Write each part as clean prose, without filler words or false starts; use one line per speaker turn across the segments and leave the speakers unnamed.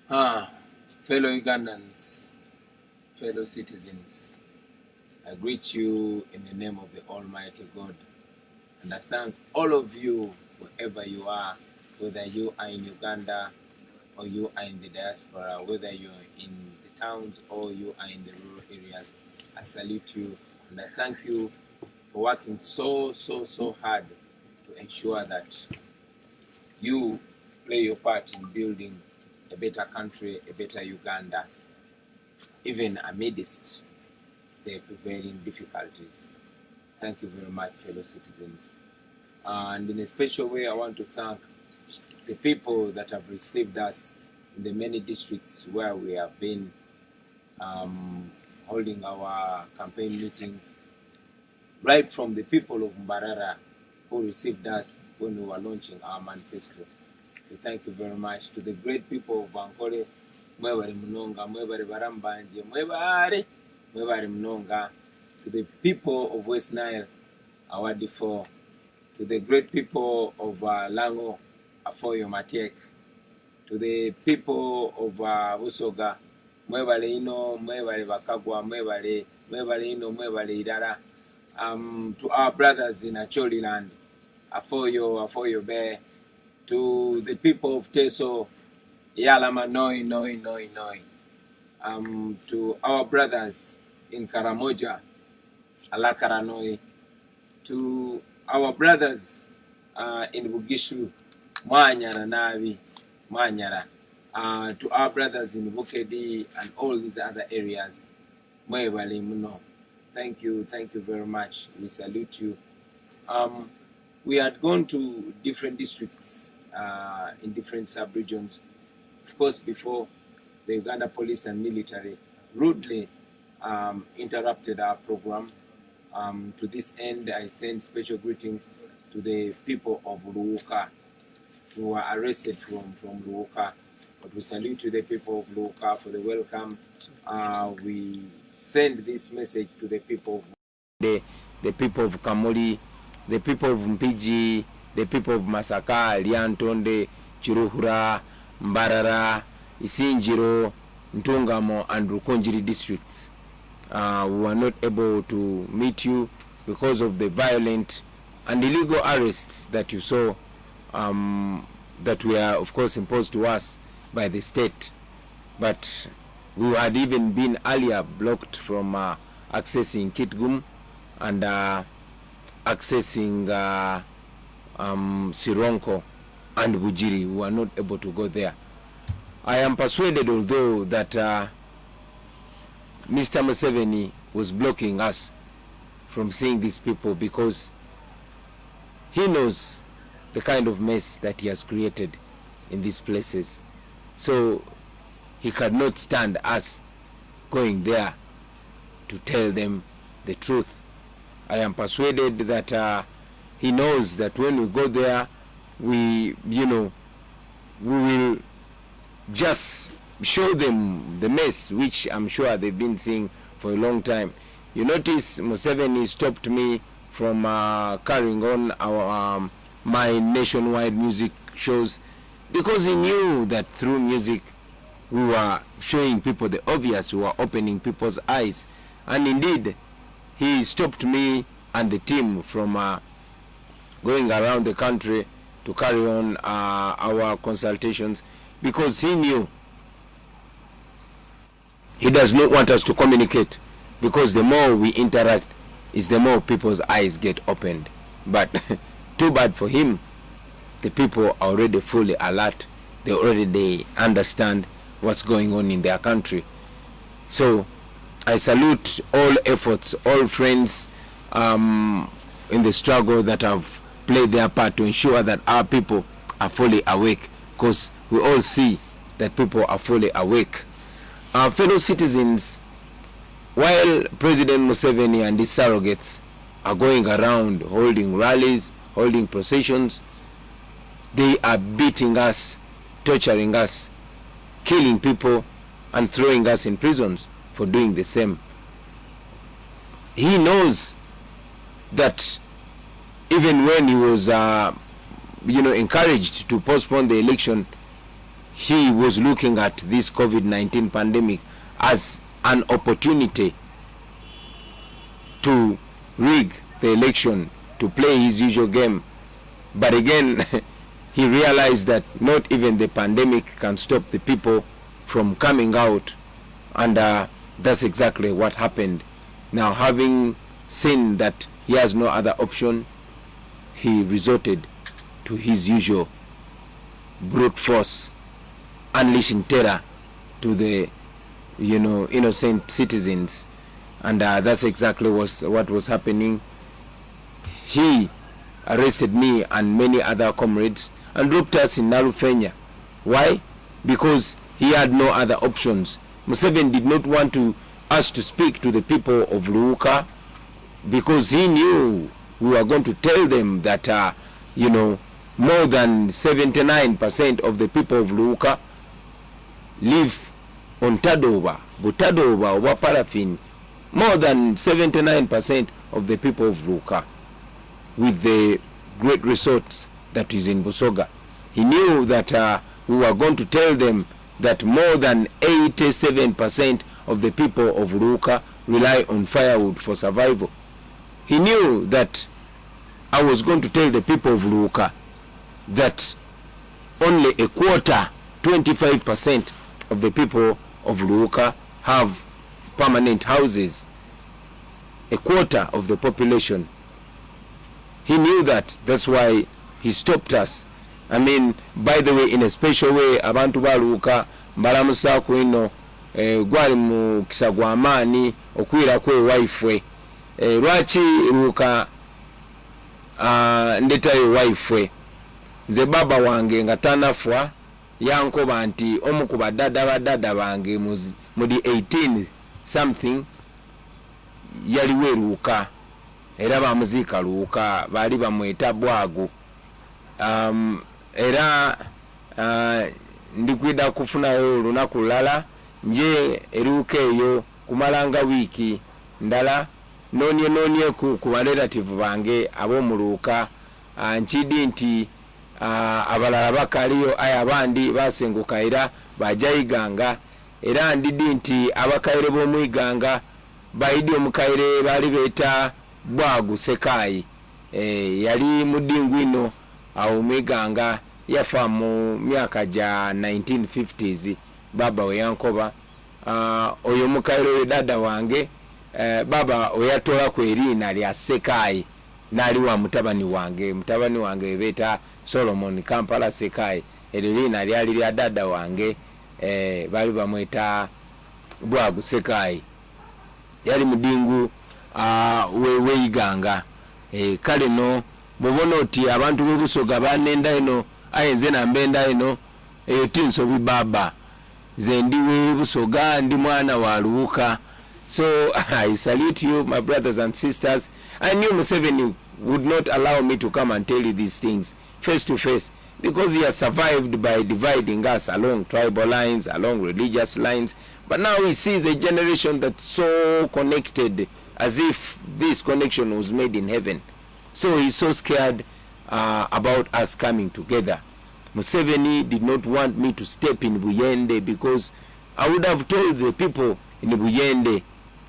Fellow Ugandans, fellow citizens, I greet you in the name of the Almighty God, and I thank all of you, wherever you are, whether you are in Uganda or you are in the diaspora, whether you are in the towns or you are in the rural areas. I salute you and I thank you for working so hard to ensure that you play your part in building a better country, a better Uganda, even amidst the prevailing difficulties. Thank you very much, fellow citizens. And in a special way, I want to thank the people that have received us in the many districts where we have been holding our campaign meetings, right from the people of Mbarara who received us when we were launching our manifesto. We thank you very much. To the great people of Bankole, mwebale munonga, mwebale barambanje, mwebale munonga. To the people of West Nile, awadifo. To the great people of Lango, Afoyo Matiek. To the people of Usoga, mwebale ino, mwebale bakagwa, mwebale ino, mwebale idara. To our brothers in Acholi land, Afoyo Bear. To the people of Teso, Yalama Noi. To our brothers in Karamoja, Alakara Noi. To our brothers in Bugishu, Manyara Navi, Manyara. To our brothers in Bukedi and all these other areas, Mwebale Muno. Thank you very much. We salute you. We had gone to different districts in different sub-regions. Of course, before the Uganda police and military rudely interrupted our program. To this end, I send special greetings to the people of Luuka who were arrested from Luuka. But we salute to the people of Luuka for the welcome. We send this message to the people of the people of Kamuli, the people of Mpiji, the people of Masaka, Liantonde, Chiruhura, Mbarara, Isinjiro, Ntungamo, and Rukonjiri districts. We were not able to meet you because of the violent and illegal arrests that you saw, that were of course imposed to us by the state. But we had even been earlier blocked from accessing Kitgum and accessing Sironko and Bujiri. We were not able to go there. I am persuaded, although, that Mr. Museveni was blocking us from seeing these people because he knows the kind of mess that he has created in these places. So he cannot stand us going there to tell them the truth. I am persuaded that he knows that when we go there, we will just show them the mess, which I'm sure they've been seeing for a long time. You notice Museveni stopped me from carrying on our my nationwide music shows because he knew that through music we were showing people the obvious, we were opening people's eyes. And indeed, he stopped me and the team from going around the country to carry on our consultations because he knew he does not want us to communicate, because the more we interact is the more people's eyes get opened. But too bad for him, the people are already fully alert. They understand what's going on in their country. So I salute all efforts, all friends in the struggle that have played their part to ensure that our people are fully awake, because we all see that people are fully awake. Our fellow citizens, while President Museveni and his surrogates are going around holding rallies, holding processions, they are beating us, torturing us, killing people, and throwing us in prisons for doing the same. He knows that even when he was encouraged to postpone the election, he was looking at this COVID-19 pandemic as an opportunity to rig the election, to play his usual game. But again, he realized that not even the pandemic can stop the people from coming out, and that's exactly what happened. Now, having seen that he has no other option, he resorted to his usual brute force, unleashing terror to the innocent citizens, and that's exactly what was happening. He arrested me and many other comrades and dropped us in Nalufenya. Why? Because he had no other options. Museveni did not want us to speak to the people of Luuka, because he knew we were going to tell them that more than 79% of the people of Luuka live on Tadoba, Butadoba, or paraffin. More than 79% of the people of Luuka, with the great resorts that is in Busoga. He knew that we were going to tell them that more than 87% of the people of Luuka rely on firewood for survival. He knew that I was going to tell the people of Luuka that only a quarter, 25% of the people of Luuka have permanent houses. A quarter of the population. He knew that. That's why he stopped us. I mean, by the way, in a special way, abantu ba Luuka mbalamusa kwino gwali mu kisagwa amani okwira kwe wifwe lwaki Luuka ndetayo wifwe nze baba wange nga tanafwa yankoba nti omu ku badada bange mudi 18 something yaliwe Luuka era bamuziika Luuka bali bamweta Bwago. Era ndikwida kufunayo olunaku lulala nje Luuka eyo kumalanga wiiki ndala nonye ku relative bange ab'omu Luuka nkidi nti abalala bakaliyo aya abandi basenguka era bajayiganga, era ndidi nti abakaire b'omwiganga baidi omukaire bali beta Bwagu Sekayi yali mudingwino awo mwiganga yafa mu myaka ja 1950s baba we yankoba. Oyo mukaire we dada wange baba oyatola ku erina lya Sekayi nali wa mutabani wange beta Solomon Kampala Sekayi, erina lyali lya dada wange bali bamweta Bwagu Sekayi, yali mudingu weiganga. Kale no bobona oti abantu bebusoga banenda ino ayenze nambenda ino eyo tinsobi baba ze ndi webusoga ndi mwana wa Luuka. So I salute you, my brothers and sisters. I knew Museveni would not allow me to come and tell you these things face to face, because he has survived by dividing us along tribal lines, along religious lines. But now he sees a generation that's so connected, as if this connection was made in heaven. So he's so scared about us coming together. Museveni did not want me to step in Buyende, because I would have told the people in Buyende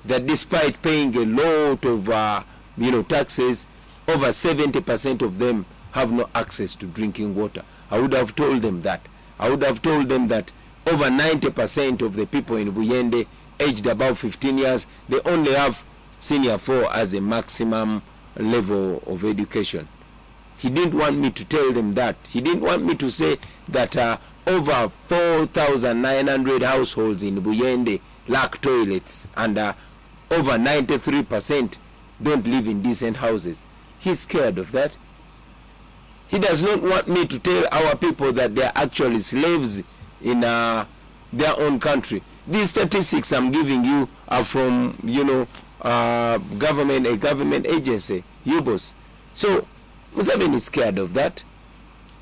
that despite paying a lot of taxes, over 70% of them have no access to drinking water. I would have told them that. I would have told them that over 90% of the people in Buyende aged above 15 years, they only have senior 4 as a maximum level of education. He didn't want me to tell them that. He didn't want me to say that over 4,900 households in Buyende lack toilets, and over 93% don't live in decent houses. He's scared of that. He does not want me to tell our people that they are actually slaves in their own country. These statistics I'm giving you are from, a government agency, UBOS. So Museveni is scared of that.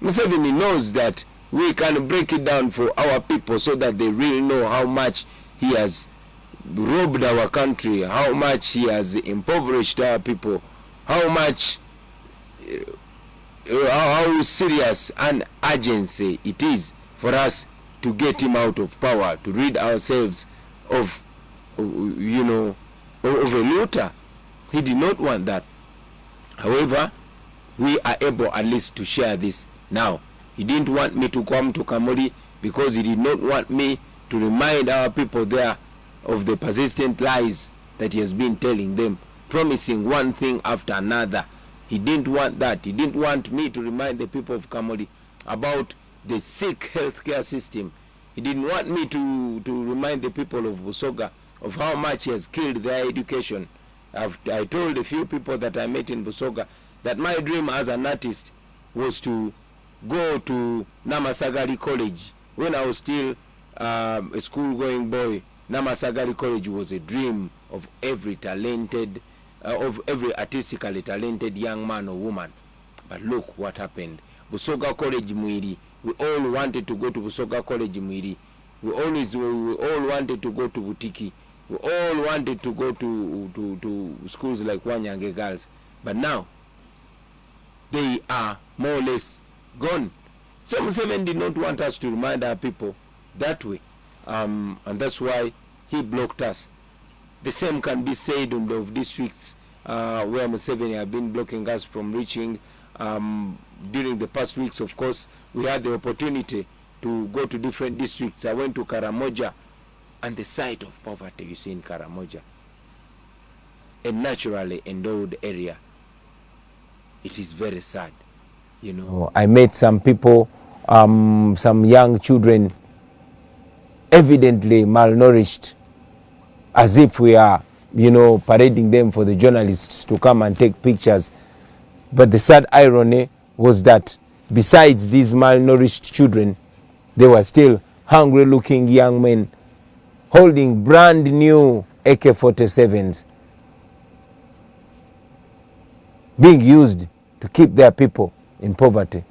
Museveni knows that we can break it down for our people so that they really know how much he has robbed our country, how much he has impoverished our people, how much how serious an urgency it is for us
to get him out of power, to rid ourselves of of a looter. He did not want that. However, we are able at least to share this now. He didn't want me to come to Kamuli because he did not want me to remind our people there of the persistent lies that he has been telling them, promising one thing after another. He didn't want that. He didn't want me to remind the people of Kamuli about the sick healthcare system. He didn't want me to remind the people of Busoga of how much he has killed their education. I told a few people that I met in Busoga that my dream as an artist was to go to Namasagari College. When I was still a school-going boy, Namasagari College was a dream of every talented, of every artistically talented young man or woman. But look what happened. Busoga College Mwiri. We all wanted to go to Busoga College Mwiri. We all wanted to go to Butiki. We all wanted to go to schools like Wanyange Girls. But now, they are more or less gone. So Museveni did not want us to remind our people that way. And that's why he blocked us. The same can be said on the districts where Museveni have been blocking us from reaching. During the past weeks, of course, we had the opportunity to go to different districts. I went to Karamoja, and the sight of poverty you see in Karamoja, a naturally endowed area, it is very sad. You know, I met some people, some young children, evidently malnourished, as if we are, parading them for the journalists to come and take pictures. But the sad irony was that besides these malnourished children, there were still hungry-looking young men holding brand new AK-47s, being used to keep their people in poverty.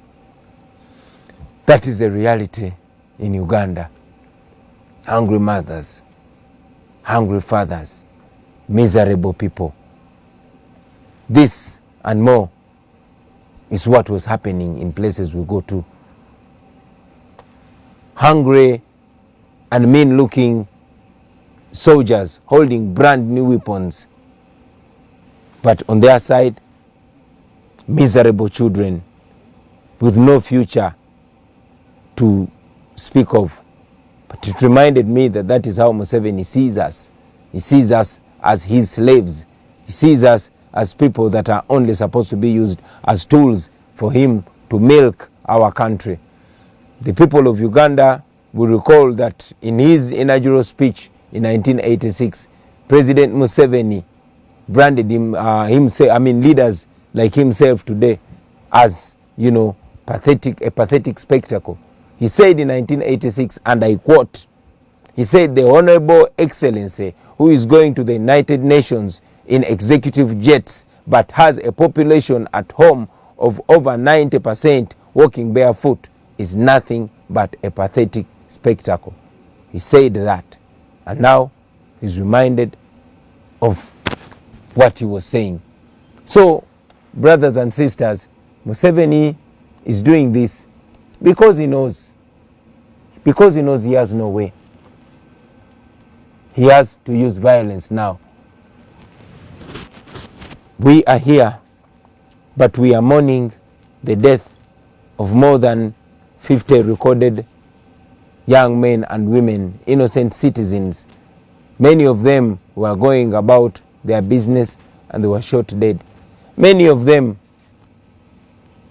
That is the reality in Uganda. Hungry mothers, hungry fathers, miserable people. This and more is what was happening in places we go to. Hungry and mean-looking soldiers holding brand new weapons, but on their side, miserable children with no future to speak of. But it reminded me that that is how Museveni sees us. He sees us as his slaves. He sees us as people that are only supposed to be used as tools for him to milk our country. The people of Uganda will recall that in his inaugural speech in 1986, President Museveni branded him, leaders like himself today as, a pathetic spectacle. He said in 1986, and I quote, he said, "The Honorable Excellency, who is going to the United Nations in executive jets, but has a population at home of over 90% walking barefoot, is nothing but a pathetic spectacle." He said that, and now he's reminded of what he was saying. So, brothers and sisters, Museveni is doing this because he knows he has no way. He has to use violence now. We are here, but we are mourning the death of more than 50 recorded young men and women, innocent citizens. Many of them were going about their business and they were shot dead. Many of them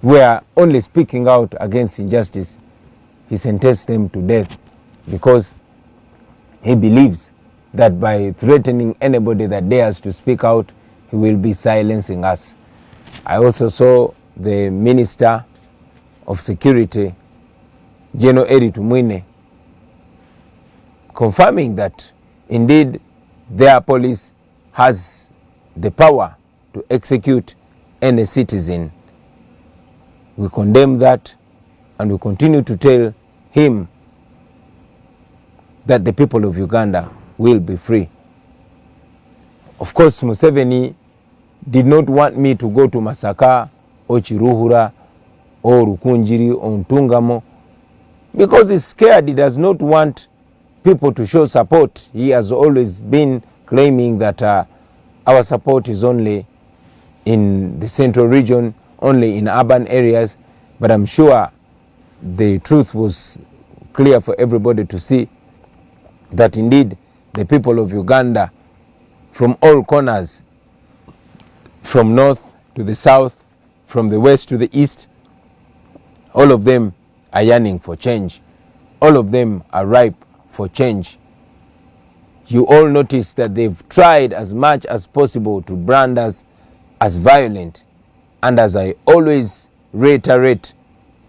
were only speaking out against injustice. He sentenced them to death because he believes that by threatening anybody that dares to speak out, he will be silencing us. I also saw the Minister of Security, General Eri Tumwine, confirming that indeed their police has the power to execute any citizen. We condemn that, and we continue to tell him that the people of Uganda will be free. Of course, Museveni did not want me to go to Masaka or Chiruhura or Rukunjiri or Ntungamo. because he's scared. He does not want people to show support. He has always been claiming that our support is only in the central region, only in urban areas, but I'm sure the truth was clear for everybody to see that indeed the people of Uganda from all corners, from north to the south, from the west to the east, all of them are yearning for change. All of them are ripe for change. You all notice that they've tried as much as possible to brand us as violent. And as I always reiterate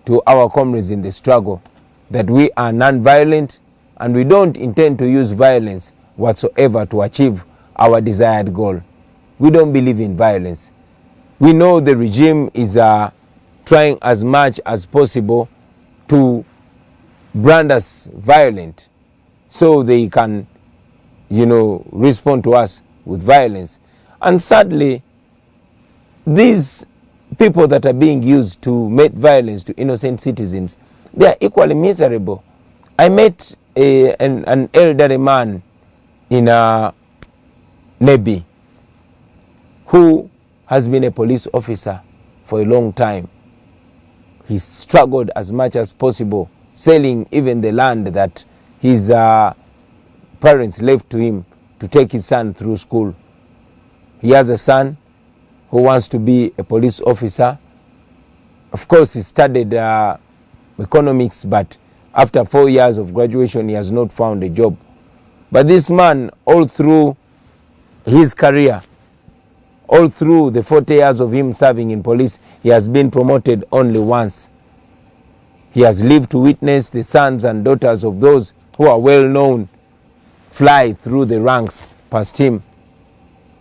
to our comrades in the struggle, that we are non-violent and we don't intend to use violence whatsoever to achieve our desired goal. We don't believe in violence. We know the regime is trying as much as possible to brand us violent so they can, respond to us with violence. And sadly, these people that are being used to make violence to innocent citizens, they are equally miserable. I met an elderly man in Nebi who has been a police officer for a long time. He struggled as much as possible, selling even the land that his parents left to him to take his son through school. He has a son who wants to be a police officer. Of course, he studied economics, but after 4 years of graduation, he has not found a job. But this man, all through his career, all through the 40 years of him serving in police, he has been promoted only once. He has lived to witness the sons and daughters of those who are well known fly through the ranks past him.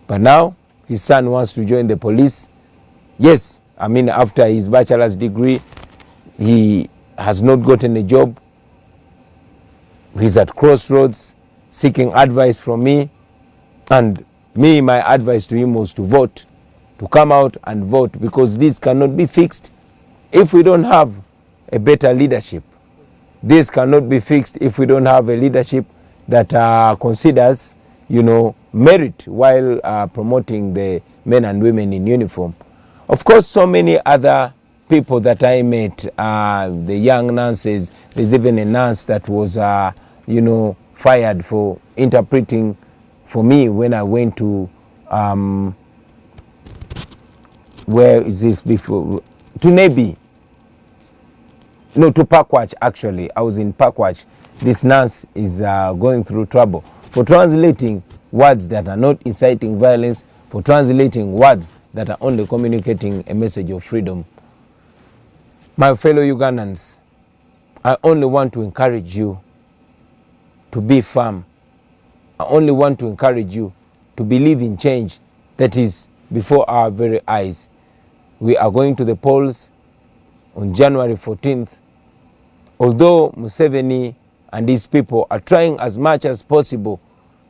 But now his son wants to join the police. Yes, after his bachelor's degree, he has not gotten a job. He's at crossroads seeking advice from me. And my advice to him was to vote, to come out and vote, because this cannot be fixed if we don't have a better leadership. This cannot be fixed if we don't have a leadership that considers, merit while promoting the men and women in uniform. Of course, so many other people that I met, the young nurses, there's even a nurse that was, fired for interpreting for me when I went to, where is this before? To Nebi. No, to Pakwach actually. I was in Pakwach. This nurse is going through trouble for translating words that are not inciting violence, for translating words that are only communicating a message of freedom. My fellow Ugandans, I only want to encourage you to be firm. I only want to encourage you to believe in change that is before our very eyes. We are going to the polls on January 14th. Although Museveni and his people are trying as much as possible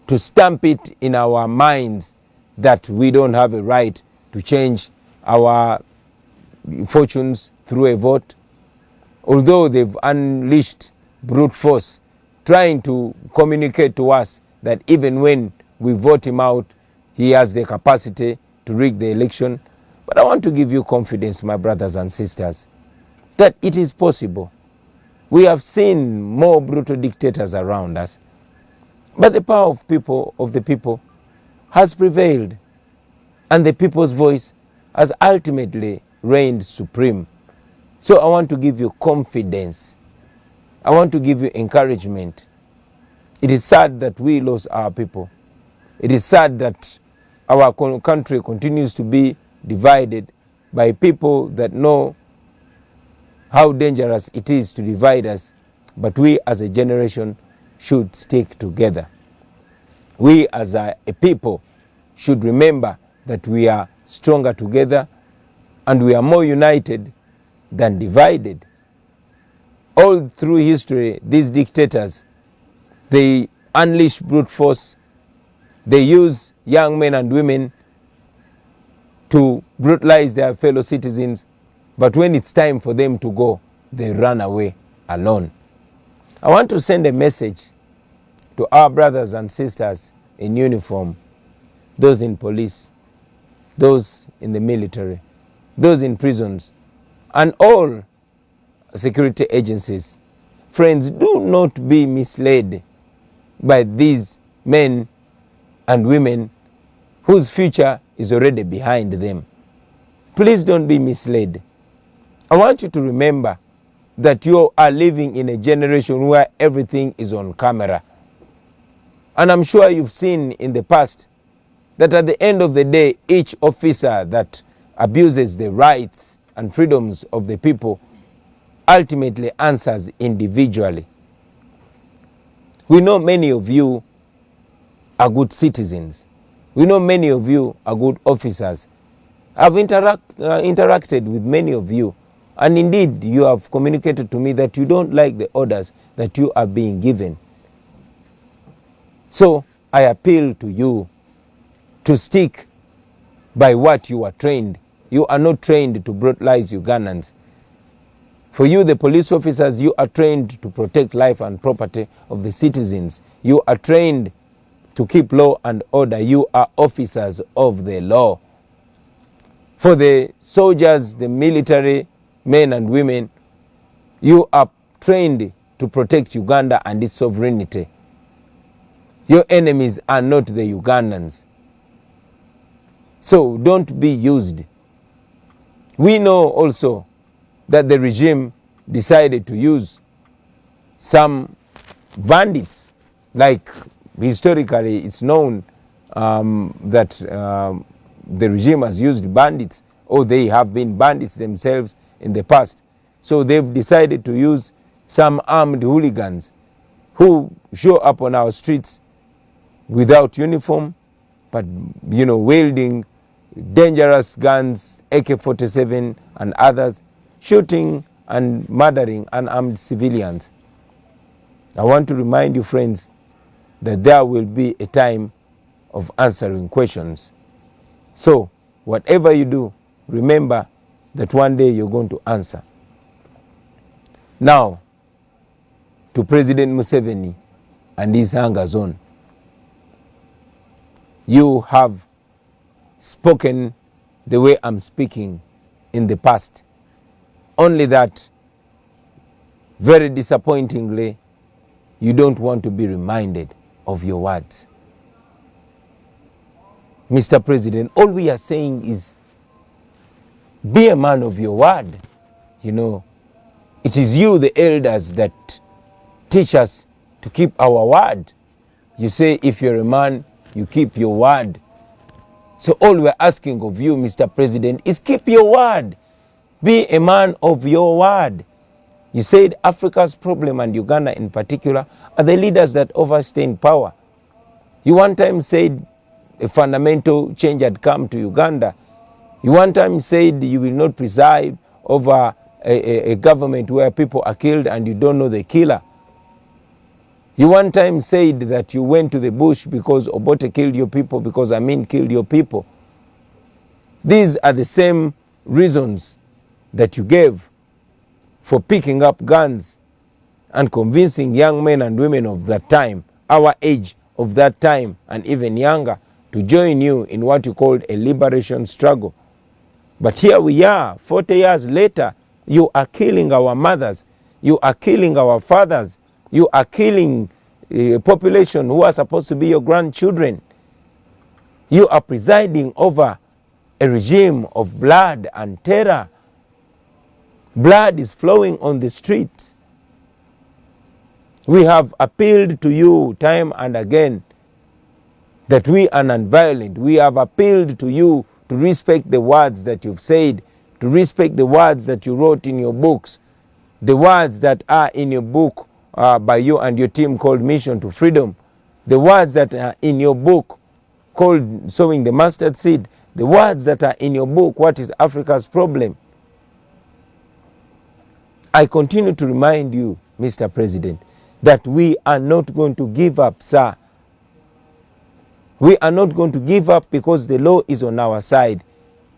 to stamp it in our minds that we don't have a right to change our fortunes through a vote, although they've unleashed brute force trying to communicate to us that even when we vote him out, he has the capacity to rig the election. But I want to give you confidence, my brothers and sisters, that it is possible. We have seen more brutal dictators around us, but the power of the people has prevailed, and the people's voice has ultimately reigned supreme. So I want to give you confidence. I want to give you encouragement. It is sad that we lost our people. It is sad that our country continues to be divided by people that know how dangerous it is to divide us, but we as a generation should stick together. We as a people should remember that we are stronger together and we are more united than divided. All through history, these dictators, they unleash brute force. They use young men and women to brutalize their fellow citizens. But when it's time for them to go, they run away alone. I want to send a message to our brothers and sisters in uniform, those in police, those in the military, those in prisons, and all security agencies. Friends, do not be misled by these men and women whose future is already behind them. Please don't be misled. I want you to remember that you are living in a generation where everything is on camera. And I'm sure you've seen in the past that at the end of the day, each officer that abuses the rights and freedoms of the people ultimately answers individually. We know many of you are good citizens. We know many of you are good officers. I've interacted with many of you, and indeed you have communicated to me that you don't like the orders that you are being given. So I appeal to you to stick by what you are trained. You are not trained to brutalize Ugandans. For you, the police officers, you are trained to protect life and property of the citizens. You are trained to keep law and order. You are officers of the law. For the soldiers, the military men and women, you are trained to protect Uganda and its sovereignty. Your enemies are not the Ugandans. So don't be used. We know also that the regime decided to use some bandits, like historically it's known that the regime has used bandits, or they have been bandits themselves in the past. So they've decided to use some armed hooligans who show up on our streets without uniform, but wielding dangerous guns, AK-47 and others, shooting and murdering unarmed civilians. I want to remind you, friends, that there will be a time of answering questions. So whatever you do, remember that one day you're going to answer. Now, to President Museveni and his anger zone. You have spoken the way I'm speaking in the past. Only that, very disappointingly, you don't want to be reminded of your words. Mr. President, all we are saying is be a man of your word. It is you, the elders, that teach us to keep our word. You say if you're a man, you keep your word. So all we're asking of you, Mr. President, is keep your word. Be a man of your word. You said Africa's problem, and Uganda in particular, are the leaders that overstay in power. You one time said a fundamental change had come to Uganda. You one time said you will not preside over a government where people are killed and you don't know the killer. You one time said that you went to the bush because Obote killed your people, because Amin killed your people. These are the same reasons that you gave for picking up guns and convincing young men and women of that time, our age of that time and even younger, to join you in what you called a liberation struggle. But here we are, 40 years later, you are killing our mothers, you are killing our fathers, you are killing a population who are supposed to be your grandchildren. You are presiding over a regime of blood and terror. Blood is flowing on the streets. We have appealed to you time and again that we are non-violent. We have appealed to you to respect the words that you've said, to respect the words that you wrote in your books, the words that are in your book by you and your team called Mission to Freedom, the words that are in your book called Sowing the Mustard Seed, the words that are in your book, What is Africa's Problem? I continue to remind you, Mr. President, that we are not going to give up, sir. We are not going to give up because the law is on our side.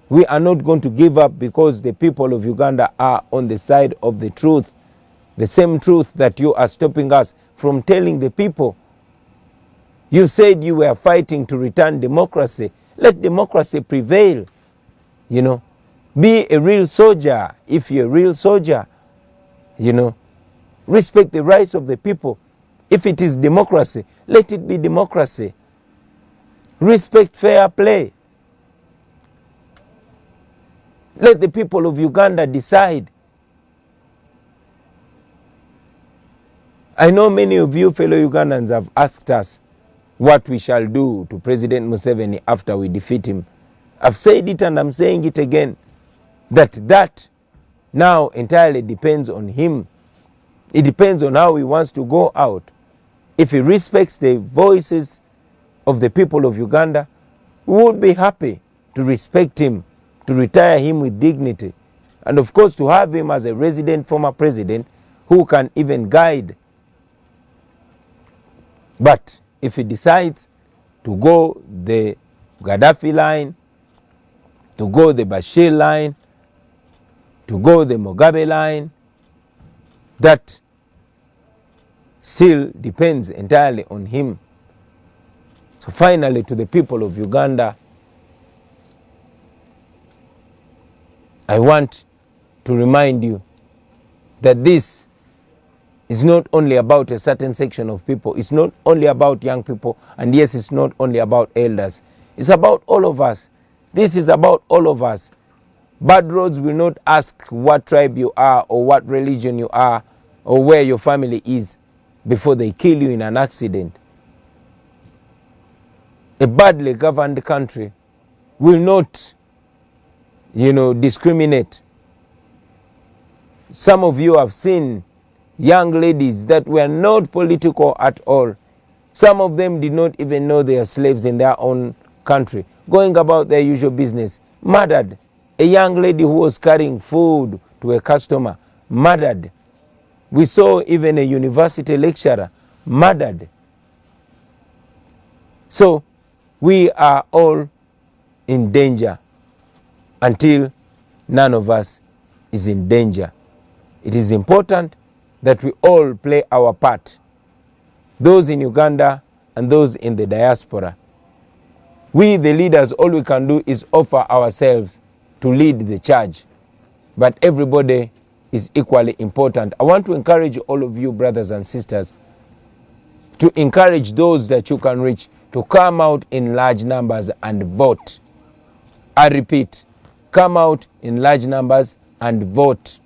We are not going to give up because the people of Uganda are on the side of the truth. the same truth that you are stopping us from telling the people. You said you were fighting to return democracy. Let democracy prevail. You know, be a real soldier. If you're a real soldier, you know, respect the rights of the people. If it is democracy, let it be democracy. Respect fair play. Let the people of Uganda decide. I know many of you fellow Ugandans have asked us what we shall do to President Museveni after we defeat him. I've said it and I'm saying it again, that now entirely depends on him. It depends on how he wants to go out. If he respects the voices of the people of Uganda, we would be happy to respect him, to retire him with dignity, and of course to have him as a resident former president who can even guide. But if he decides to go the Gaddafi line, to go the Bashir line, to go the Mugabe line, that still depends entirely on him. So finally, to the people of Uganda, I want to remind you that this is not only about a certain section of people. It's not only about young people. And yes, it's not only about elders. It's about all of us. This is about all of us. Bad roads will not ask what tribe you are or what religion you are or where your family is before they kill you in an accident. A badly governed country will not, discriminate. Some of you have seen young ladies that were not political at all. Some of them did not even know they are slaves in their own country, going about their usual business, murdered. A young lady who was carrying food to a customer, murdered. We saw even a university lecturer murdered. So we are all in danger until none of us is in danger. It is important that we all play our part, those in Uganda and those in the diaspora. We, the leaders, all we can do is offer ourselves to lead the charge. But everybody is equally important. I want to encourage all of you, brothers and sisters, to encourage those that you can reach to come out in large numbers and vote. I repeat, come out in large numbers and vote.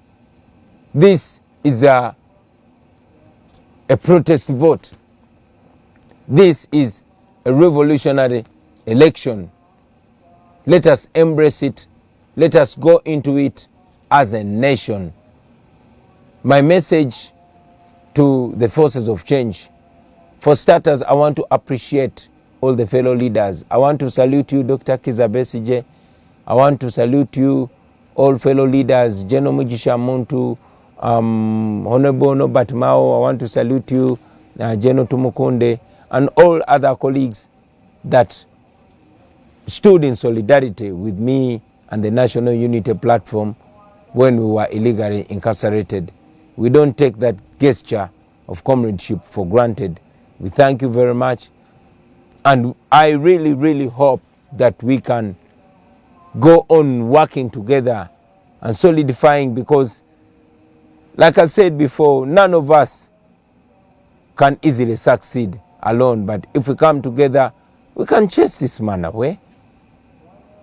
This is a protest vote. This is a revolutionary election. Let us embrace it. Let us go into it as a nation. My message to the forces of change. For starters, I want to appreciate all the fellow leaders. I want to salute you, Dr. Kizza Besigye. I want to salute you, all fellow leaders, General Mugisha Muntu, Honorable Norbert Mao. I want to salute you, General Tumukunde, and all other colleagues that stood in solidarity with me and the National Unity Platform when we were illegally incarcerated. We don't take that gesture of comradeship for granted. We thank you very much. And I really, really hope that we can go on working together and solidifying, because, like I said before, none of us can easily succeed alone. But if we come together, we can chase this man away.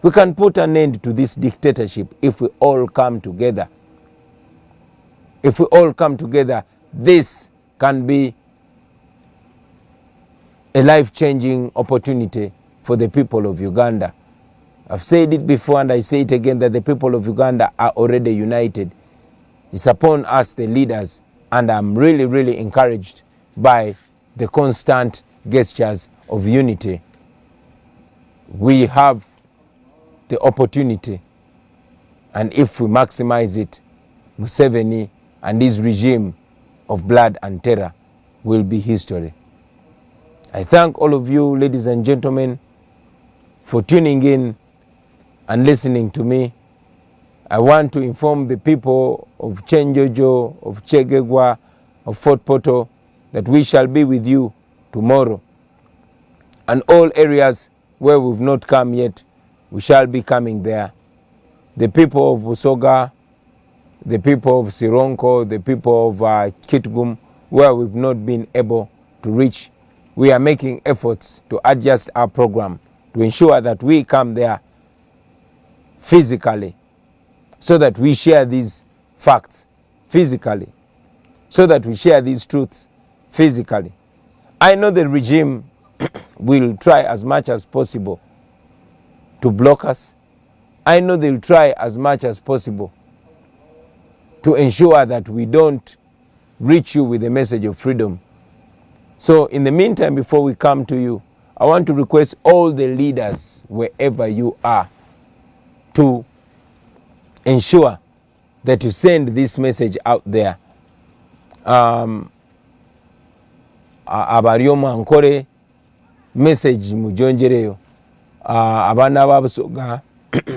We can put an end to this dictatorship if we all come together. If we all come together, this can be a life-changing opportunity for the people of Uganda. I've said it before and I say it again, that the people of Uganda are already united. It's upon us, the leaders, and I'm really, really encouraged by the constant gestures of unity. We have the opportunity, and if we maximize it, Museveni and his regime of blood and terror will be history. I thank all of you, ladies and gentlemen, for tuning in and listening to me. I want to inform the people of Chenjojo, of Chegegwa, of Fort Poto that we shall be with you tomorrow. And all areas where we've not come yet, we shall be coming there. The people of Busoga, the people of Sironko, the people of Kitgum, where we've not been able to reach, we are making efforts to adjust our program to ensure that we come there physically, so that we share these facts physically, so that we share these truths physically. I know the regime will try as much as possible to block us. I know they'll try as much as possible to ensure that we don't reach you with the message of freedom. So in the meantime, before we come to you, I want to request all the leaders, wherever you are, to ensure that you send this message out there. Abariyomu ankore message mujongereyo, abaana babusoga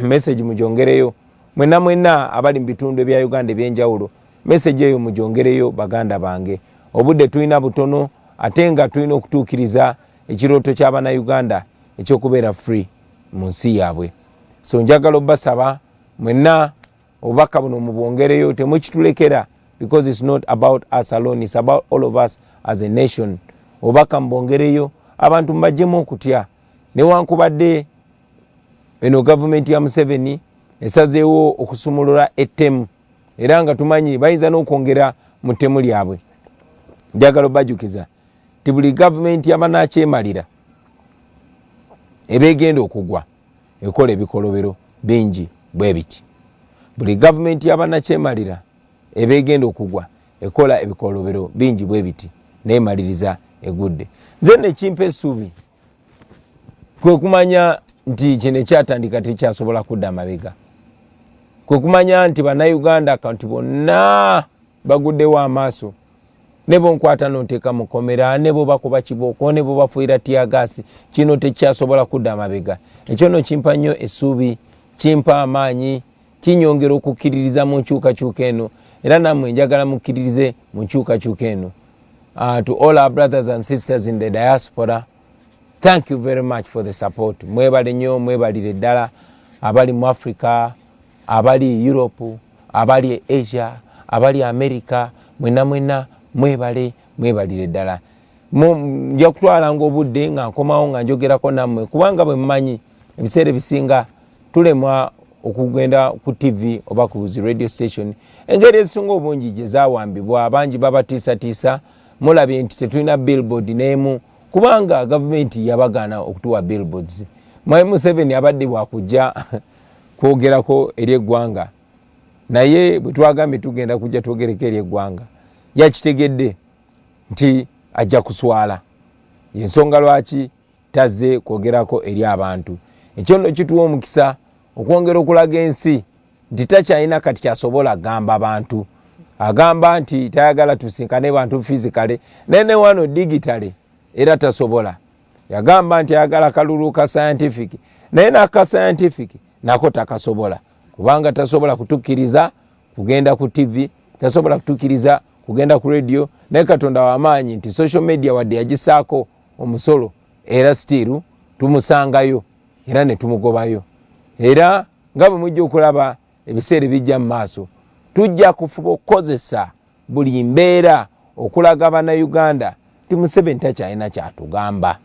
message mujongereyo, mwena abali mu bitundu ebya Uganda ebyenjawulo message eyo mujongereyo baganda bange. Obudde tulina butono ate nga tulina okutuukiriza ekirooto ky'abaana Uganda ekyokubeera free mu nsi yaabwe. So njagala obbasaba mwena obubaka buno mubwongereyo, temukitulekera, because it's not about us alone, it's about all of us as a nation. Obubaka mubwongereyo, abantu mbajjemu okutya, newankubadde eno gavumenti ya Museveni esazeewo okusumulula ettemu, era nga tumanyi bayinza n'okwongera mu ttemu lyabwe. Njagala obbajukiza ti buli gavumenti yabanakyemalira eba egenda okugwa ekola ebikolobero bingi bwe biti. Buli gavumenti yabanakyemalira eba egenda okugwa ekola ebikolobero bingi bwe biti, neemaliriza egudde. Nze nekimpa essuubi kwe kumanya nti kino ekyatandika tekyasobola kudda amabega, kwe kumanya nti bannayuganda akantu bonna baguddewo amaaso, ne bonkwata n'oteeka mu komera, ne bo bakuba kibooko, ne bo bafuira tiyagaasi, kino tekyasobola kudda amabega. Ekyo no kimpa nnyo essuubi, kimpa amaanyi, kinyongera okukkiririza mu nkyukakyuka eno, era nammwe njagala mukkiririze mu nkyukakyuka eno. To all our brothers and sisters in the diaspora, thank you very much for the support. Mwebale nnyo, mwebalire ddala abali mu Africa, abali Europe, abali Asia, abali America, mwena mwebalire ddala. Nja kutwalanga obudde nga nkomawo nga njogerako nammwe, kubanga bwe mmanyi ebiseera ebisinga tulemwa okugenda ku TV oba ku radio station. Engeri ezisinga obungi gye zaawambibwa, abangi babatiisatiisa, mulabye nti tetulina billboard n'emu, kubanga gavumenti yabagaana okutuwa billboards. Mwami Museveni abadde bwakujja kwogerako eri eggwanga, naye bwe twagambye tugenda kujja twogereko eri eggwanga, yakitegedde nti ajja kuswala. Yensonga lwaki tazze kwogerako eri abantu. Ekyo nno kituwa omukisa okwongera okulaga ensi nti takyalina kati kyasobola gamba abantu. Agamba nti tayagala tusinkane bantu physically, nene wano digitally era tasobola. Yagamba nti ayagala kalulu ka scientific, naye n'aka scientific nako takasobola, kubanga tasobola kutukkiriza kugenda ku TV, tasobola kutukkiriza kugenda ku radio. Naye Katonda w'amaanyi nti social media wadde yagisaako omusolo, era still tumusangayo era ne tumugobayo. Era nga bwe mujja okulaba ebiseera bijja mu maaso, tujja kufuba okukozesa buli mbeera okulaga bannayuganda ti Museveni takyalina kyatugamba.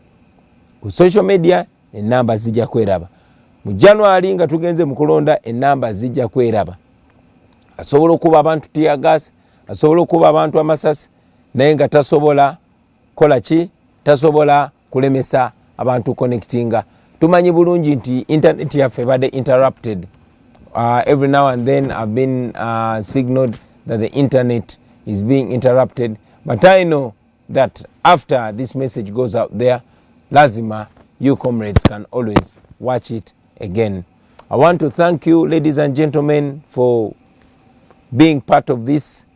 Ku social media ennamba zijja kweraba. Mu January nga tugenze mu kulonda ennamba zijja kweraba. Asobola okuba abantu tiyagasi, asobola okuba abantu amasasi, naye nga tasobola kola ki? Tasobola kulemesa abantu connectinga. Tumanyi bulungi nti internet yaffe badde interrupted. Every now and then I've been signaled that the internet is being interrupted, but I know that after this message goes out there, lazima you comrades can always watch it again. I want to thank you, ladies and gentlemen, for being part of this,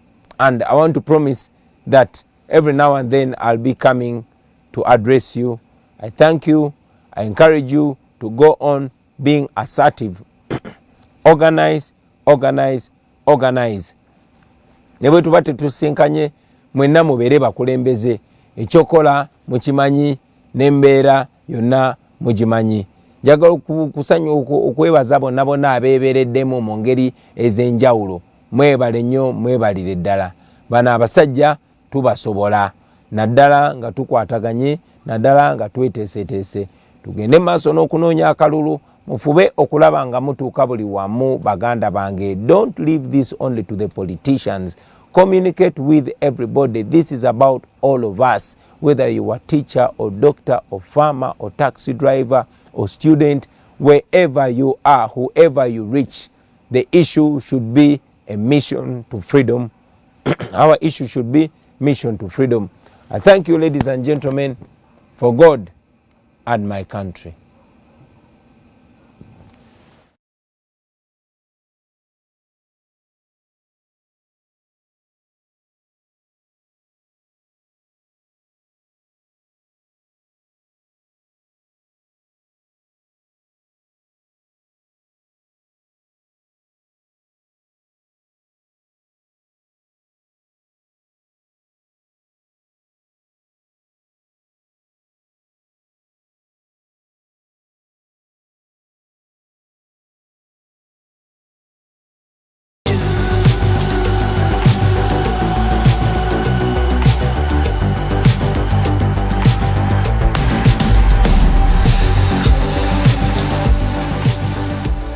and I want to promise that every now and then I'll be coming to address you. I thank you. I encourage you to go on being assertive, organize, organize. Ne bwe tuba tetusinkanye mwenna mubeere bakulembeze, ekyokola mukimanyi n'embeera yonna mugimanyi. Njagala okwebaza bonna bonna abeebeereddemu mu ngeri ez'enjawulo. Mwebale nnyo, mwebalire ddala. Bano abasajja tubasobola, naddala nga tukwataganye, naddala nga tweteeseteese. Tugende maaso n'okunoonya akalulu, mufube okulaba nga mutuuka buli wamu baganda bange. Don't leave this only to the politicians. Communicate with everybody. This is about all of us, whether you are teacher or doctor or farmer or taxi driver or student, wherever you are, whoever you reach, the issue should be a mission to freedom. Our issue should be mission to freedom. I thank you, ladies and gentlemen, for God and my country.